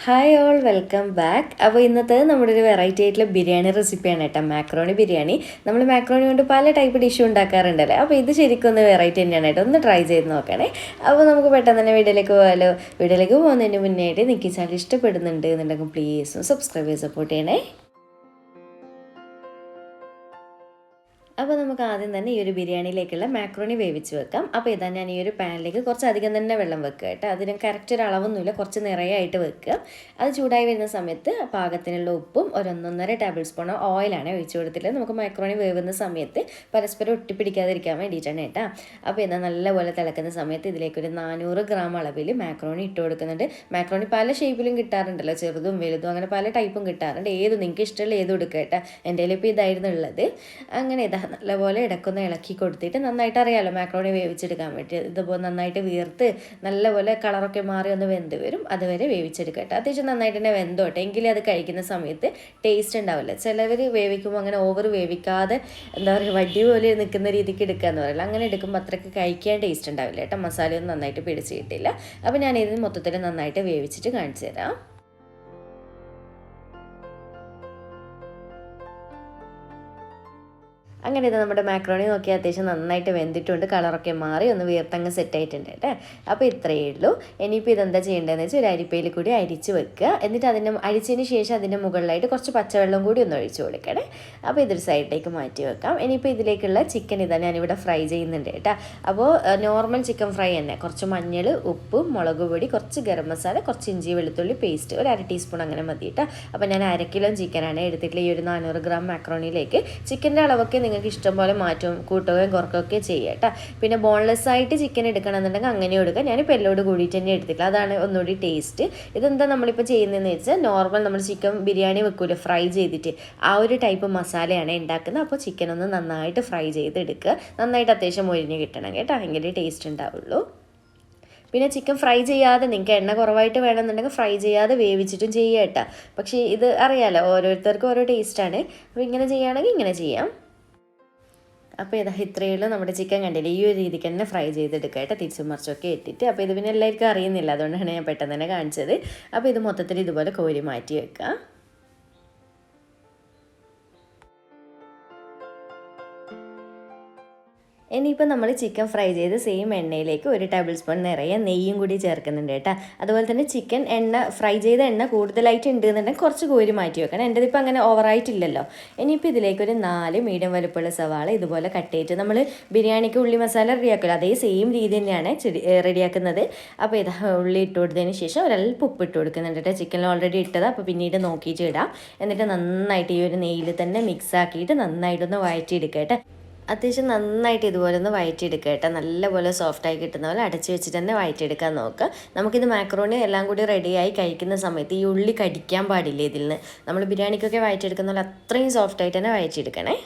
Hi all welcome back. അപ്പോൾ ഇന്നത്തെ നമ്മുടെ ഒരു വെറൈറ്റി ആയിട്ടുള്ള ബിരിയാണി റെസിപ്പിയാണ് കേട്ടോ, മാക്രോണി ബിരിയാണി. നമ്മൾ മാക്രോണി കൊണ്ട് പല ടൈപ്പ് ഡിഷും ഉണ്ടാക്കാറുണ്ടല്ലേ. അപ്പോൾ ഇത് ശരിക്കും ഒന്ന് വെറൈറ്റി തന്നെയാണ് കേട്ടോ, ഒന്ന് ട്രൈ ചെയ്ത് നോക്കണേ. അപ്പോൾ നമുക്ക് പെട്ടെന്ന് തന്നെ വീഡിയോയിലേക്ക് പോകാമല്ലോ. വീഡിയോയിലേക്ക് പോകുന്നതിന് മുന്നേയായിട്ട് നിങ്ങൾക്ക് ചാനൽ ഇഷ്ടപ്പെടുന്നുണ്ട് എന്നുണ്ടെങ്കിൽ പ്ലീസ് സബ്സ്ക്രൈബ് ചെയ്ത് സപ്പോർട്ട് ചെയ്യണേ. അപ്പോൾ നമുക്ക് ആദ്യം തന്നെ ഈ ഒരു ബിരിയാണിയിലേക്കുള്ള മാക്രോണി വേവിച്ച് വെക്കാം. അപ്പോൾ ഇതാ ഞാൻ ഈ ഒരു പാനിലേക്ക് കുറച്ചധികം തന്നെ വെള്ളം വെക്കുക കേട്ടോ. അതിന് കറക്റ്റ് ഒരു അളവൊന്നുമില്ല, കുറച്ച് നിറയായിട്ട് വെക്കുക. അത് ചൂടായി വരുന്ന സമയത്ത് പാകത്തിനുള്ള ഉപ്പും ഒരു 1.5 ടേബിൾ സ്പൂൺ ഓയിലാണ് ഒഴിച്ചു കൊടുത്തിട്ട് നമുക്ക് മാക്രോണി വേവുന്ന സമയത്ത് പരസ്പരം ഒട്ടിപ്പിടിക്കാതിരിക്കാൻ വേണ്ടിയിട്ടാണ് കേട്ടോ. അപ്പോൾ ഇതാ നല്ലപോലെ തിളക്കുന്ന സമയത്ത് ഇതിലേക്കൊരു 400 ഗ്രാം അളവിൽ മാക്രോണി ഇട്ട് കൊടുക്കുന്നുണ്ട്. മാക്രോണി പല ഷേപ്പിലും കിട്ടാറുണ്ടല്ലോ, ചെറുതും വലുതും അങ്ങനെ പല ടൈപ്പും കിട്ടാറുണ്ട്. ഏത് നിങ്ങൾക്ക് ഇഷ്ടമുള്ള ഏതും എടുക്കുക കേട്ടോ. എൻ്റെ കയ്യിൽ ഇപ്പോൾ ഇതായിരുന്നു ഉള്ളത്. അങ്ങനെ ഇതാ നല്ലപോലെ ഇടക്കൊന്ന് ഇളക്കി കൊടുത്തിട്ട് നന്നായിട്ട് അറിയാമല്ലോ മാക്രോണി വേവിച്ചെടുക്കാൻ വേണ്ടി. ഇതുപോലെ നന്നായിട്ട് വീർത്ത് നല്ലപോലെ കളറൊക്കെ മാറി ഒന്ന് വെന്ത് വരും, അതുവരെ വേവിച്ചെടുക്കട്ടെ. അത്യാവശ്യം നന്നായിട്ട് തന്നെ വെന്തോട്ടെ, എങ്കിലും അത് കഴിക്കുന്ന സമയത്ത് ടേസ്റ്റ് ഉണ്ടാവില്ല. ചിലവർ വേവിക്കുമ്പോൾ അങ്ങനെ ഓവർ വേവിക്കാതെ എന്താ പറയുക വടി പോലെ നിൽക്കുന്ന രീതിക്ക് എടുക്കാന്ന് പറയില്ല. അങ്ങനെ എടുക്കുമ്പോൾ അത്രയ്ക്ക് കഴിക്കാൻ ടേസ്റ്റ് ഉണ്ടാവില്ല കേട്ടോ. മസാലയൊന്നും നന്നായിട്ട് പിടിച്ച് കിട്ടില്ല. അപ്പോൾ ഞാനിത് മൊത്തത്തിൽ നന്നായിട്ട് വേവിച്ചിട്ട് കാണിച്ചു തരാം. അങ്ങനെ ഇത് നമ്മുടെ മാക്രോണി നോക്കി അത്യാവശ്യം നന്നായിട്ട് വെന്തിട്ടുണ്ട്, കളറൊക്കെ മാറി ഒന്ന് വീർത്തങ്ങ് സെറ്റായിട്ടുണ്ട് കേട്ടോ. അപ്പോൾ ഇത്രയേ ഉള്ളൂ. ഇനിയിപ്പോൾ ഇതെന്താ ചെയ്യേണ്ടതെന്ന് വെച്ചാൽ ഒരു അരിപ്പയിൽ കൂടി അരിച്ച് വെക്കുക. എന്നിട്ട് അരിച്ചതിന് ശേഷം അതിൻ്റെ മുകളിലായിട്ട് കുറച്ച് പച്ചവെള്ളം കൂടി ഒന്ന് ഒഴിച്ച് കൊടുക്കണേ. അപ്പോൾ ഇതൊരു സൈഡിലേക്ക് മാറ്റി വെക്കാം. ഇനിയിപ്പോൾ ഇതിലേക്കുള്ള ചിക്കൻ ഇതാ ഞാനിവിടെ ഫ്രൈ ചെയ്യുന്നുണ്ട് കേട്ടോ. അപ്പോൾ നോർമൽ ചിക്കൻ ഫ്രൈ തന്നെ, കുറച്ച് മഞ്ഞൾ, ഉപ്പ്, മുളക് പൊടി, കുറച്ച് ഗരം മസാല, കുറച്ച് ഇഞ്ചി വെളുത്തുള്ളി പേസ്റ്റ്, ഒരു 1/2 ടീസ്പൂൺ അങ്ങനെ മതി കേട്ടോ. അപ്പോൾ ഞാൻ 1 കിലോ ചിക്കനാണ് എടുത്തിട്ടുള്ള ഈ ഒരു 400 ഗ്രാം മാക്രോണിയിലേക്ക്. ചിക്കൻ്റെ അളവൊക്കെ നിങ്ങൾക്ക് ഇഷ്ടം പോലെ മാറ്റവും കൂട്ടുകയും കുറക്കുകയൊക്കെ ചെയ്യുക കേട്ടോ. പിന്നെ ബോൺലെസ് ആയിട്ട് ചിക്കൻ എടുക്കണമെന്നുണ്ടെങ്കിൽ അങ്ങനെ എടുക്കുക. ഞാനിപ്പോൾ എല്ലോട് കൂടിയിട്ട് തന്നെ എടുത്തില്ല, അതാണ് ഒന്നുകൂടി ടേസ്റ്റ്. ഇതെന്താ നമ്മളിപ്പോൾ ചെയ്യുന്നതെന്ന് വെച്ചാൽ നോർമൽ നമ്മൾ ചിക്കൻ ബിരിയാണി വെക്കൂല ഫ്രൈ ചെയ്തിട്ട്, ആ ഒരു ടൈപ്പ് മസാലയാണ് ഉണ്ടാക്കുന്നത്. അപ്പോൾ ചിക്കൻ ഒന്ന് നന്നായിട്ട് ഫ്രൈ ചെയ്തെടുക്കുക, നന്നായിട്ട് അത്യാവശ്യം മൊരിഞ്ഞ് കിട്ടണം കേട്ടോ, എങ്കിലേ ടേസ്റ്റ് ഉണ്ടാവുള്ളൂ. പിന്നെ ചിക്കൻ ഫ്രൈ ചെയ്യാതെ നിങ്ങൾക്ക് എണ്ണ കുറവായിട്ട് വേണമെന്നുണ്ടെങ്കിൽ ഫ്രൈ ചെയ്യാതെ വേവിച്ചിട്ടും ചെയ്യുക കേട്ടോ. പക്ഷേ ഇത് അറിയാമല്ലോ, ഓരോരുത്തർക്കും ഓരോ ടേസ്റ്റാണ്. അപ്പോൾ ഇങ്ങനെ ചെയ്യുകയാണെങ്കിൽ ഇങ്ങനെ ചെയ്യാം. അപ്പോൾ ഇതാ ഇത്രയേ ഉള്ളൂ. നമ്മുടെ ചിക്കൻ കണ്ടില്ലേ, ഈ ഒരു രീതിക്ക് തന്നെ ഫ്രൈ ചെയ്തെടുക്കുക കേട്ടോ, തിരിച്ചും മറിച്ചൊക്കെ ഇട്ടിട്ട്. അപ്പോൾ ഇത് പിന്നെ എല്ലാവർക്കും അറിയുന്നില്ല, അതുകൊണ്ടാണ് ഞാൻ പെട്ടെന്ന് തന്നെ കാണിച്ചത്. അപ്പോൾ ഇത് മൊത്തത്തിൽ ഇതുപോലെ കോരി മാറ്റി വെക്കുക. ഇനിയിപ്പോൾ നമ്മൾ ചിക്കൻ ഫ്രൈ ചെയ്ത് സെയിം എണ്ണയിലേക്ക് 1 ടേബിൾ സ്പൂൺ നിറയെ നെയ്യും കൂടി ചേർക്കുന്നുണ്ട് കേട്ടോ. അതുപോലെ തന്നെ ചിക്കൻ ഫ്രൈ ചെയ്ത എണ്ണ കൂടുതലായിട്ട് ഉണ്ട് എന്നുണ്ടെങ്കിൽ കുറച്ച് കോരി മാറ്റി വെക്കണം. എൻ്റെ ഇതിപ്പോൾ അങ്ങനെ ഓവറായിട്ടില്ലല്ലോ. ഇനിയിപ്പോൾ ഇതിലേക്കൊരു 4 മീഡിയം വലുപ്പമുള്ള സവാള ഇതുപോലെ കട്ട് ചെയ്തിട്ട് നമ്മൾ ബിരിയാണിക്ക് ഉള്ളി മസാല റെഡിയാക്കില്ല, അതേ സെയിം രീതി തന്നെയാണ് റെഡിയാക്കുന്നത്. അപ്പോൾ ഇത് ഉള്ളി ഇട്ട് കൊടുത്തതിന് ശേഷം ഒരൽപ്പം ഉപ്പ് ഇട്ട് കൊടുക്കുന്നുണ്ട് കേട്ടോ. ചിക്കനിൽ ഓൾറെഡി ഇട്ടത്, അപ്പോൾ പിന്നീട് നോക്കിയിട്ട് ഇടാം. എന്നിട്ട് നന്നായിട്ട് ഈ ഒരു നെയ്യിൽ തന്നെ മിക്സ് ആക്കിയിട്ട് നന്നായിട്ടൊന്ന് വഴറ്റിയെടുക്കുക കേട്ടോ. അത്യാവശ്യം നന്നായിട്ട് ഇതുപോലെ ഒന്ന് വഴറ്റിയെടുക്കുക കേട്ടോ. നല്ലപോലെ സോഫ്റ്റായി കിട്ടുന്ന പോലെ അടച്ച് വെച്ചിട്ട് തന്നെ വഴറ്റിയെടുക്കാൻ നോക്കുക. നമുക്കിത് മാക്രോണി എല്ലാം കൂടി റെഡിയായി കഴിക്കുന്ന സമയത്ത് ഈ ഉള്ളി കടിക്കാൻ പാടില്ല ഇതിൽ നിന്ന്. നമ്മൾ ബിരിയാണിക്കൊക്കെ വഴറ്റിയെടുക്കുന്ന പോലെ അത്രയും സോഫ്റ്റായിട്ട് തന്നെ വഴറ്റിയെടുക്കണേ.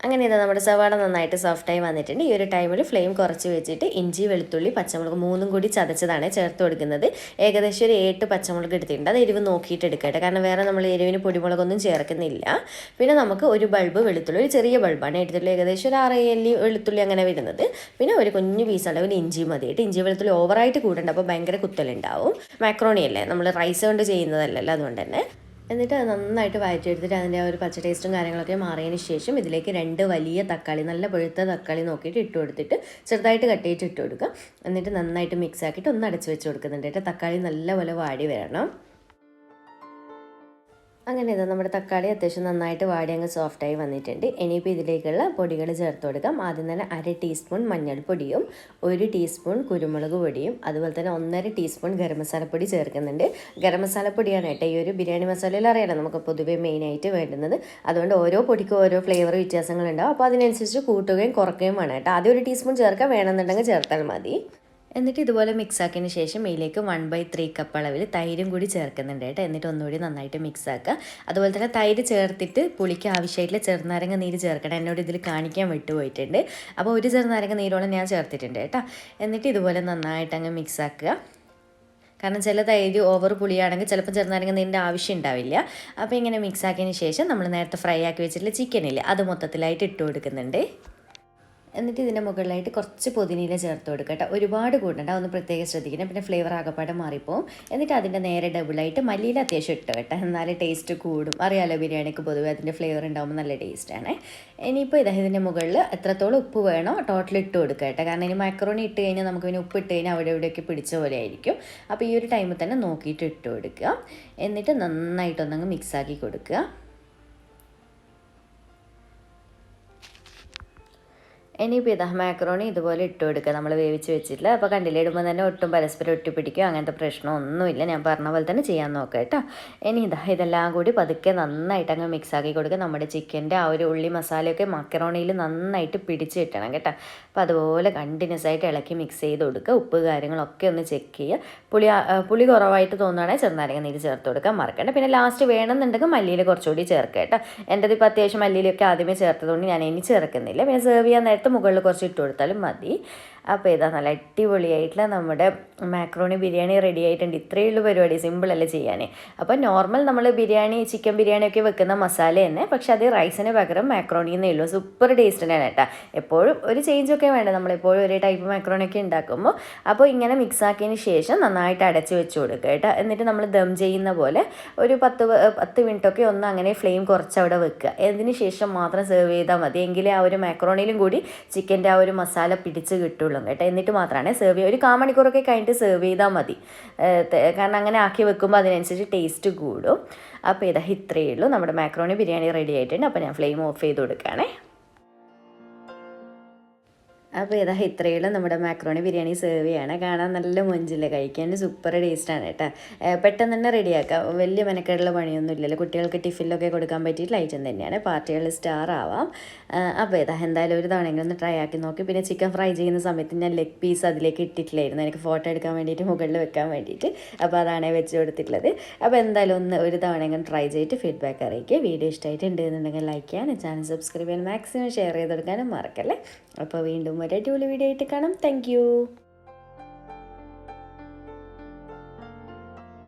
അങ്ങനെ ഇതാ നമ്മുടെ സവാള നന്നായിട്ട് സോഫ്റ്റായി വന്നിട്ടുണ്ട്. ഈ ഒരു ടൈമിൽ ഫ്ലെയിം കുറച്ച് വെച്ചിട്ട് ഇഞ്ചി, വെളുത്തുള്ളി, പച്ചമുളക് 3 കൂടി ചതച്ചതാണ് ചേർത്ത് കൊടുക്കുന്നത്. ഏകദേശം ഒരു 7 പച്ചമുളക് എടുത്തിട്ടുണ്ട്. അത് എരിവ് നോക്കിയിട്ട് എടുക്കട്ടെ, കാരണം വേറെ നമ്മൾ എരിവിന് പൊടിമുളകൊന്നും ചേർക്കുന്നില്ല. പിന്നെ നമുക്ക് ഒരു ബൾബ് വെളുത്തുള്ളി, ഒരു ചെറിയ ബൾബാണ് എടുത്തിട്ടുള്ളത്, ഏകദേശം ഒരു 6 അല്ലി വെളുത്തുള്ളി അങ്ങനെ വരുന്നത്. പിന്നെ ഒരു കുഞ്ഞു പീസ് അളവിൽ ഇഞ്ചി മതിയിട്ട്. ഇഞ്ചി വെളുത്തുള്ളി ഓവറായിട്ട് കൂടണ്ട, അപ്പോൾ ഭയങ്കര കുത്തലുണ്ടാവും. മാക്രോണി അല്ലേ, നമ്മൾ റൈസ് കൊണ്ട് ചെയ്യുന്നതല്ലല്ലോ, അതുകൊണ്ട് തന്നെ. എന്നിട്ട് അത് നന്നായിട്ട് വഴറ്റിയെടുത്തിട്ട് അതിൻ്റെ ഒരു പച്ച ടേസ്റ്റും കാര്യങ്ങളൊക്കെ മാറിയതിന് ശേഷം ഇതിലേക്ക് 2 വലിയ തക്കാളി, നല്ല പഴുത്ത തക്കാളി നോക്കിയിട്ട് ഇട്ട് കൊടുത്തിട്ട് ചെറുതായിട്ട് കട്ട് ചെയ്തിട്ട് ഇട്ട് കൊടുക്കുക. എന്നിട്ട് നന്നായിട്ട് മിക്സ് ആക്കിയിട്ട് ഒന്ന് അടച്ച് വെച്ച് കൊടുക്കുന്നുണ്ട് കേട്ടോ. തക്കാളി നല്ലപോലെ വാടി വരണം. അങ്ങനെ ഇതാ നമ്മുടെ തക്കാളി അത്യാവശ്യം നന്നായിട്ട് വാടി അങ്ങ് സോഫ്റ്റായി വന്നിട്ടുണ്ട്. ഇനിയിപ്പോൾ ഇതിലേക്കുള്ള പൊടികൾ ചേർത്ത് കൊടുക്കാം. ആദ്യം തന്നെ 1/2 ടീസ്പൂൺ മഞ്ഞൾപ്പൊടിയും 1 ടീസ്പൂൺ കുരുമുളക് പൊടിയും അതുപോലെ തന്നെ 1.5 ടീസ്പൂൺ ഗരം മസാലപ്പൊടി ചേർക്കുന്നുണ്ട്. ഗരം മസാലപ്പൊടിയാണ് കേട്ടോ ഈ ഒരു ബിരിയാണി മസാലയിൽ അറിയാലോ നമുക്ക് പൊതുവെ മെയിനായിട്ട് വേണ്ടുന്നത്. അതുകൊണ്ട് ഓരോ പൊടിക്കും ഓരോ ഫ്ലേവർ വ്യത്യാസങ്ങളുണ്ടാവും. അപ്പോൾ അതിനനുസരിച്ച് കൂട്ടുകയും കുറയ്ക്കുകയും വേണം കേട്ടോ. ആദ്യം 1 ടീസ്പൂൺ ചേർക്കാൻ വേണമെന്നുണ്ടെങ്കിൽ ചേർത്താൽ മതി. എന്നിട്ട് ഇതുപോലെ മിക്സ് ആക്കിയതിന് ശേഷം ഇതിലേക്ക് 1/3 കപ്പ് അളവിൽ തൈരും കൂടി ചേർക്കുന്നുണ്ട് കേട്ടോ. എന്നിട്ട് ഒന്നുകൂടി നന്നായിട്ട് മിക്സ് ആക്കുക. അതുപോലെ തന്നെ തൈര് ചേർത്തിട്ട് പുളിക്ക് ആവശ്യമായിട്ടുള്ള ചെറുനാരങ്ങ നീര് ചേർക്കണം. എന്നോട് ഇതിൽ കാണിക്കാൻ വിട്ടുപോയിട്ടുണ്ട്. അപ്പോൾ 1 ചെറുനാരങ്ങ നീരോളം ഞാൻ ചേർത്തിട്ടുണ്ട് കേട്ടോ. എന്നിട്ട് ഇതുപോലെ നന്നായിട്ട് അങ്ങ് മിക്സ് ആക്കുക. കാരണം ചില തൈര് ഓവർ പുളിയാണെങ്കിൽ ചിലപ്പോൾ ചെറുനാരങ്ങ നീരിൻ്റെ ആവശ്യം ഉണ്ടാവില്ല. അപ്പോൾ ഇങ്ങനെ മിക്സ് ആക്കിയതിന് ശേഷം നമ്മൾ നേരത്തെ ഫ്രൈ ആക്കി വെച്ചിട്ടുള്ള ചിക്കനില്ലേ, അത് മൊത്തത്തിലായിട്ട് ഇട്ട് കൊടുക്കുന്നുണ്ട്. എന്നിട്ട് ഇതിൻ്റെ മുകളിലായിട്ട് കുറച്ച് പുതിനയില ചേർത്ത് കൊടുക്കുക കേട്ടോ. ഒരുപാട് കൂടണ്ട, ഒന്ന് പ്രത്യേകം ശ്രദ്ധിക്കണം, പിന്നെ ഫ്ലേവർ ആകപ്പാടെ മാറിപ്പോവും. എന്നിട്ട് അതിൻ്റെ നേരെ ഡബിളായിട്ട് മല്ലിയില അത്യാവശ്യം ഇട്ട് കേട്ടോ, എന്നാലേ ടേസ്റ്റ് കൂടും. അറിയാലോ ബിരിയാണിക്ക് പൊതുവേ അതിൻ്റെ ഫ്ലേവർ ഉണ്ടാകുമ്പോൾ നല്ല ടേസ്റ്റാണ്. ഇനിയിപ്പോൾ ഇതിൻ്റെ മുകളിൽ എത്രത്തോളം ഉപ്പ് വേണോ ടോട്ടൽ ഇട്ട് കൊടുക്കുക കേട്ടോ. കാരണം ഇനി മാക്രോണി ഇട്ട് കഴിഞ്ഞാൽ നമുക്ക് പിന്നെ ഉപ്പ് ഇട്ട് കഴിഞ്ഞാൽ അവിടെ ഇവിടെയൊക്കെ പിടിച്ച പോലെ ആയിരിക്കും. അപ്പോൾ ഈ ഒരു ടൈമിൽ തന്നെ നോക്കിയിട്ട് ഇട്ട് കൊടുക്കുക. എന്നിട്ട് നന്നായിട്ടൊന്നങ്ങ് മിക്സാക്കി കൊടുക്കുക. ഇനിയിപ്പോൾ ഇതാ മാക്രോണി ഇതുപോലെ ഇട്ട് കൊടുക്കുക, നമ്മൾ വേവിച്ച് വെച്ചിട്ടില്ല. അപ്പോൾ കണ്ടില്ലേ, ഇടുമ്പോൾ തന്നെ ഒട്ടും പരസ്പരം ഒട്ടിപ്പിടിക്കുക അങ്ങനത്തെ പ്രശ്നമൊന്നുമില്ല. ഞാൻ പറഞ്ഞ പോലെ തന്നെ ചെയ്യാൻ നോക്കാം കേട്ടോ. ഇനി ഇതെല്ലാം കൂടി പതുക്കെ നന്നായിട്ട് അങ്ങ് മിക്സാക്കി കൊടുക്കുക. നമ്മുടെ ചിക്കൻ്റെ ആ ഒരു ഉള്ളി മസാലയൊക്കെ മക്കറോണിയിൽ നന്നായിട്ട് പിടിച്ച് കിട്ടണം കേട്ടോ. അപ്പോൾ അതുപോലെ കണ്ടിന്യൂസ് ആയിട്ട് ഇളക്കി മിക്സ് ചെയ്ത് കൊടുക്കുക. ഉപ്പ് കാര്യങ്ങളൊക്കെ ഒന്ന് ചെക്ക് ചെയ്യുക. പുളി കുറവായിട്ട് തോന്നുകയാണെങ്കിൽ ചെറുനാരങ്ങ നീര് ചേർത്ത് കൊടുക്കാൻ മറക്കണ്ട. പിന്നെ ലാസ്റ്റ് വേണമെന്നുണ്ടെങ്കിൽ മല്ലിയിൽ കുറച്ചുകൂടി ചേർക്കുക കേട്ടോ. എൻ്റെ ഇപ്പോൾ അത്യാവശ്യം മല്ലിയിലൊക്കെ ആദ്യമേ ചേർത്തതുകൊണ്ട് ഞാൻ ഇനി ചേർക്കുന്നില്ല. പിന്നെ സെർവ് ചെയ്യാൻ നേരത്തെ മുകളിൽ കുറച്ച് ഇട്ട് കൊടുത്താലും മതി. അപ്പോൾ ഇതാ നല്ല അടിപൊളിയായിട്ടുള്ള നമ്മുടെ മാക്രോണി ബിരിയാണി റെഡി ആയിട്ടുണ്ട്. ഇത്രയേ ഉള്ളൂ പരിപാടി, സിമ്പിളല്ലേ ചെയ്യാൻ. അപ്പോൾ നോർമൽ നമ്മൾ ബിരിയാണി ചിക്കൻ ബിരിയാണിയൊക്കെ വെക്കുന്ന മസാല തന്നെ, പക്ഷെ അത് റൈസിന് പകരം മാക്രോണിന്നേ ഉള്ളൂ. സൂപ്പർ ടേസ്റ്റ് തന്നെയാണ് കേട്ടോ. എപ്പോഴും ഒരു ചേഞ്ചൊക്കെ വേണ്ട, നമ്മളെപ്പോഴും ഒരേ ടൈപ്പ് മാക്രോണിയൊക്കെ ഉണ്ടാക്കുമ്പോൾ. അപ്പോൾ ഇങ്ങനെ മിക്സ് ആക്കിയതിന് ശേഷം നന്നായിട്ട് അടച്ച് വെച്ച് കൊടുക്കുക കേട്ടോ. എന്നിട്ട് നമ്മൾ ദം ചെയ്യുന്ന പോലെ ഒരു 10 മിനിറ്റൊക്കെ ഒന്ന് അങ്ങനെ ഫ്ലെയിം കുറച്ച് അവിടെ വെക്കുക. അതിന് ശേഷം മാത്രം സെർവ് ചെയ്താൽ മതി. എങ്കിലേ ആ ഒരു മാക്രോണിയിലും കൂടി ചിക്കൻ്റെ ആ ഒരു മസാല പിടിച്ച് കിട്ടുള്ളൂ കേട്ടോ. എന്നിട്ട് മാത്രമാണ് സെർവ് ചെയ്യുക. ഒരു 1/4 മണിക്കൂറൊക്കെ കഴിഞ്ഞിട്ട് സെർവ് ചെയ്താൽ മതി. കാരണം അങ്ങനെ ആക്കി വെക്കുമ്പോൾ അതിനനുസരിച്ച് ടേസ്റ്റ് കൂടും. അപ്പോൾ ഇത്രയേ ഉള്ളൂ, നമ്മുടെ മാക്രോണി ബിരിയാണി റെഡി ആയിട്ടുണ്ട്. അപ്പോൾ ഞാൻ ഫ്ലെയിം ഓഫ് ചെയ്ത് കൊടുക്കുകയാണേ. അപ്പോൾ ഇത്രയുള്ള നമ്മുടെ മാക്രോണി ബിരിയാണി സെർവ് ചെയ്യാണ്. കാണാൻ നല്ല മൊഞ്ചില്ല, കഴിക്കാൻ സൂപ്പർ ടേസ്റ്റാണ് കേട്ടോ. പെട്ടെന്ന് തന്നെ റെഡിയാക്കാം, വലിയ മെനക്കേടുള്ള പണിയൊന്നും ഇല്ലല്ലോ. കുട്ടികൾക്ക് ടിഫിനിലൊക്കെ കൊടുക്കാൻ പറ്റിയിട്ടുള്ള ഐറ്റം തന്നെയാണ്. പാർട്ടികളിൽ സ്റ്റാർ ആവാം. അപ്പോൾ എന്തായാലും ഒരു തവണ ഒന്ന് ട്രൈ ആക്കി നോക്കി. പിന്നെ ചിക്കൻ ഫ്രൈ ചെയ്യുന്ന സമയത്ത് ഞാൻ ലെഗ് പീസ് അതിലേക്ക് ഇട്ടിട്ടില്ലായിരുന്നു, എനിക്ക് ഫോട്ടോ എടുക്കാൻ വേണ്ടിയിട്ട് മുകളിൽ വെക്കാൻ വേണ്ടിയിട്ട്. അപ്പോൾ അതാണ് വെച്ച് കൊടുത്തിട്ടുള്ളത്. അപ്പോൾ എന്തായാലും ഒരു തവണ ഇങ്ങനെ ട്രൈ ചെയ്തിട്ട് ഫീഡ്ബാക്ക് അറിയിക്കുക. വീഡിയോ ഇഷ്ടമായിട്ടുണ്ട് എന്നുണ്ടെങ്കിൽ ലൈക്ക് ചെയ്യാനും ചാനൽ സബ്സ്ക്രൈബ് ചെയ്യാൻ മാക്സിമം ഷെയർ ചെയ്ത് കൊടുക്കാനും മറക്കല്ലേ. അപ്പോൾ വീണ്ടും ഒരു അടിപൊളി വീഡിയോ ആയിട്ട് കാണാം. താങ്ക്